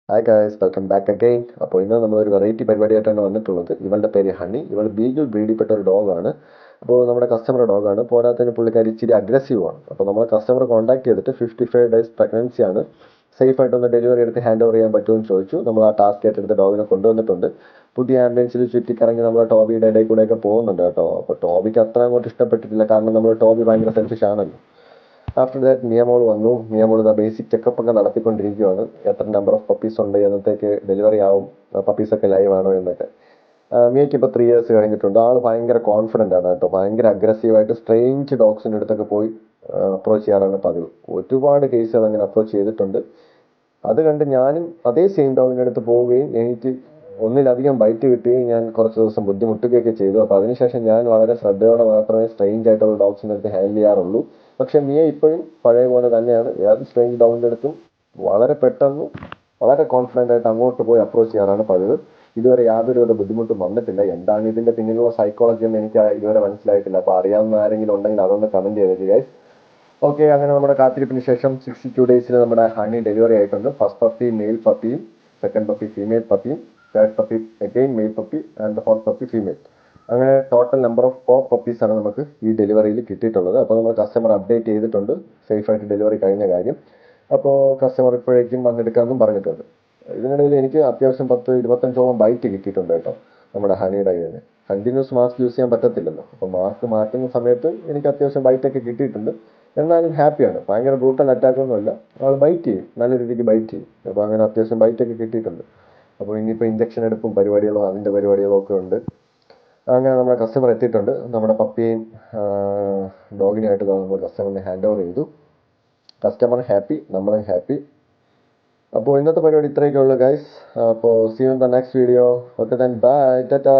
Hi guys, welcome back again. അപ്പോൾ ഇന്ന് നമ്മളൊരു വെറൈറ്റി പരിപാടിയായിട്ടാണ് വന്നിട്ടുള്ളത്. ഇവളുടെ പേര് ഹണി. ഇവൾ ബീഗിൾ ബ്രീഡിൽപ്പെട്ട ഒരു ഡോഗാണ്. അപ്പോൾ നമ്മുടെ കസ്റ്റമർ ഡോഗാണ്. പോരാത്തതിന് പുള്ളിക്കാരി ഇച്ചിരി അഗ്രസീവാണ്. അപ്പോൾ നമ്മൾ കസ്റ്റമർ കോൺടാക്ട് ചെയ്തിട്ട് 55 ഡേയ്സ് പ്രഗ്നൻസിയാണ്, സേഫ് ആയിട്ടൊന്ന് ഡെലിവറി എടുത്ത് ഹാൻഡ് ഓവർ ചെയ്യാൻ പറ്റുമെന്ന് ചോദിച്ചു. നമ്മൾ ആ ടാസ്ക് ഏറ്റെടുത്ത് ഡോഗിനെ കൊണ്ടുവന്നിട്ടുണ്ട്. പുതിയ ആംബുലൻസിൽ ചുറ്റിക്കറങ്ങി നമ്മൾ ടോബിയുടെ ഇടയിൽ കൂടെയൊക്കെ പോകുന്നുണ്ട് കേട്ടോ. അപ്പോൾ ടോബിക്ക് അത്ര അങ്ങോട്ട് ഇഷ്ടപ്പെട്ടിട്ടില്ല, കാരണം നമ്മൾ ടോബി ഭയങ്കര സെൽഫിഷ് ആണല്ലോ. ആഫ്റ്റർ ദാറ്റ് മിയമോൾ വന്നു. മിയമോൾ ബേസിക് ചെക്കപ്പ് ഒക്കെ നടത്തിക്കൊണ്ടിരിക്കുകയാണ്. എത്ര നമ്പർ ഓഫ് പപ്പീസ് ഉണ്ട്, എന്നത്തേക്ക് ഡെലിവറി ആവും, പപ്പീസൊക്കെ ലൈവ് ആണോ എന്നൊക്കെ. മിയയ്ക്ക് ഇപ്പോൾ 3 ഇയേഴ്സ് കഴിഞ്ഞിട്ടുണ്ട്. ആൾ ഭയങ്കര കോൺഫിഡൻ്റ് ആണ് കേട്ടോ. ഭയങ്കര അഗ്രസീവായിട്ട് സ്ട്രേഞ്ച് ഡോഗ്സിൻ്റെ അടുത്തൊക്കെ പോയി അപ്രോച്ച് ചെയ്യാറാണ് പതിവ്. ഒരുപാട് കേസുകൾ അങ്ങനെ അപ്രോച്ച് ചെയ്തിട്ടുണ്ട്. അത് കണ്ട് ഞാനും അതേ സെയിം ഡോഗിൻ്റെ അടുത്ത് പോവുകയും എനിക്ക് ഒന്നിലധികം ബൈറ്റ് കിട്ടുകയും ഞാൻ കുറച്ച് ദിവസം ബുദ്ധിമുട്ടുകയൊക്കെ ചെയ്തു. അപ്പോൾ അതിനുശേഷം ഞാൻ വളരെ ശ്രദ്ധയോടെ മാത്രമേ സ്ട്രേഞ്ച് ആയിട്ടുള്ള ഡോഗ്സിൻ്റെ അടുത്ത് ഹാൻഡിൽ ചെയ്യാറുള്ളൂ. പക്ഷെ മിയ ഇപ്പോഴും പഴയ പോലെ തന്നെയാണ്. ഏത് സ്ട്രേഞ്ച് ഡോഗിൻ്റെ അടുത്തും വളരെ പെട്ടെന്ന് വളരെ കോൺഫിഡൻ്റ് ആയിട്ട് അങ്ങോട്ട് പോയി അപ്രോച്ച് ചെയ്യാറാണ് പതിവ്. ഇതുവരെ യാതൊരുവിധ ബുദ്ധിമുട്ടും വന്നിട്ടില്ല. എന്താണ് ഇതിൻ്റെ പിന്നിലുള്ള സൈക്കോളജി എന്ന് എനിക്ക് ഇതുവരെ മനസ്സിലായിട്ടില്ല. അപ്പോൾ അറിയാവുന്ന ആരെങ്കിലും ഉണ്ടെങ്കിൽ അതൊന്ന് കമൻറ്റ് ചെയ്തേക്ക് ഗൈസ്. ഓക്കെ, അങ്ങനെ നമ്മുടെ കാത്തിരിപ്പിന് ശേഷം 62 ഡേയ്സിൽ നമ്മുടെ ഹണി ഡെലിവറി ആയിട്ടുണ്ട്. ഫസ്റ്റ് പപ്പി മെയിൽ പപ്പിയും, സെക്കൻഡ് പപ്പി ഫീമെയിൽ പപ്പിയും, third puppy again male puppy and fourth puppy female. അങ്ങനെ ടോട്ടൽ നമ്പർ ഓഫ് 4 പപ്പീസാണ് നമുക്ക് ഈ ഡെലിവറിയിൽ കിട്ടിയിട്ടുള്ളത്. അപ്പോൾ നമ്മൾ കസ്റ്റമർ അപ്ഡേറ്റ് ചെയ്തിട്ടുണ്ട് സേഫായിട്ട് ഡെലിവറി കഴിഞ്ഞ കാര്യം. അപ്പോൾ കസ്റ്റമർ ഇപ്പോഴേക്കും വന്നെടുക്കാമെന്നും പറഞ്ഞിട്ടുണ്ട്. ഇതിനിടയിൽ എനിക്ക് അത്യാവശ്യം 10-25ഓളം ബൈറ്റ് കിട്ടിയിട്ടുണ്ട് കേട്ടോ നമ്മുടെ ഹണിയുടെ കയ്യിൽ നിന്ന്. കണ്ടിന്യൂസ് മാസ്ക് യൂസ് ചെയ്യാൻ പറ്റത്തില്ലല്ലോ. അപ്പോൾ മാസ്ക് മാറ്റുന്ന സമയത്ത് എനിക്ക് അത്യാവശ്യം ബൈറ്റൊക്കെ കിട്ടിയിട്ടുണ്ട്. എന്നാലും ഹാപ്പിയാണ്. ഭയങ്കര ബ്രൂട്ടൽ അറ്റാക്കൊന്നുമല്ല, ആൾ ബൈറ്റ് ചെയ്യും, നല്ല രീതിക്ക് ബൈറ്റ് ചെയ്യും. അപ്പോൾ അങ്ങനെ അത്യാവശ്യം ബൈറ്റൊക്കെ കിട്ടിയിട്ടുണ്ട്. അപ്പോൾ ഇനിയിപ്പോൾ ഇഞ്ചക്ഷൻ എടുപ്പും പരിപാടികളോ അതിൻ്റെ പരിപാടികളോ ഒക്കെ ഉണ്ട്. അങ്ങനെ നമ്മുടെ കസ്റ്റമർ എത്തിയിട്ടുണ്ട്. നമ്മുടെ പപ്പിയെയും ഡോഗിനെയായിട്ട് നമ്മൾ കസ്റ്റമറിനെ ഹാൻഡ് ഓവർ ചെയ്തു. കസ്റ്റമർ ഹാപ്പി, നമ്മളും ഹാപ്പി. അപ്പോൾ ഇന്നത്തെ പരിപാടി ഇത്രയൊക്കെ ഉള്ളൂ ഗൈസ്. അപ്പോൾ see you in the next video. Okay then bye, Tata.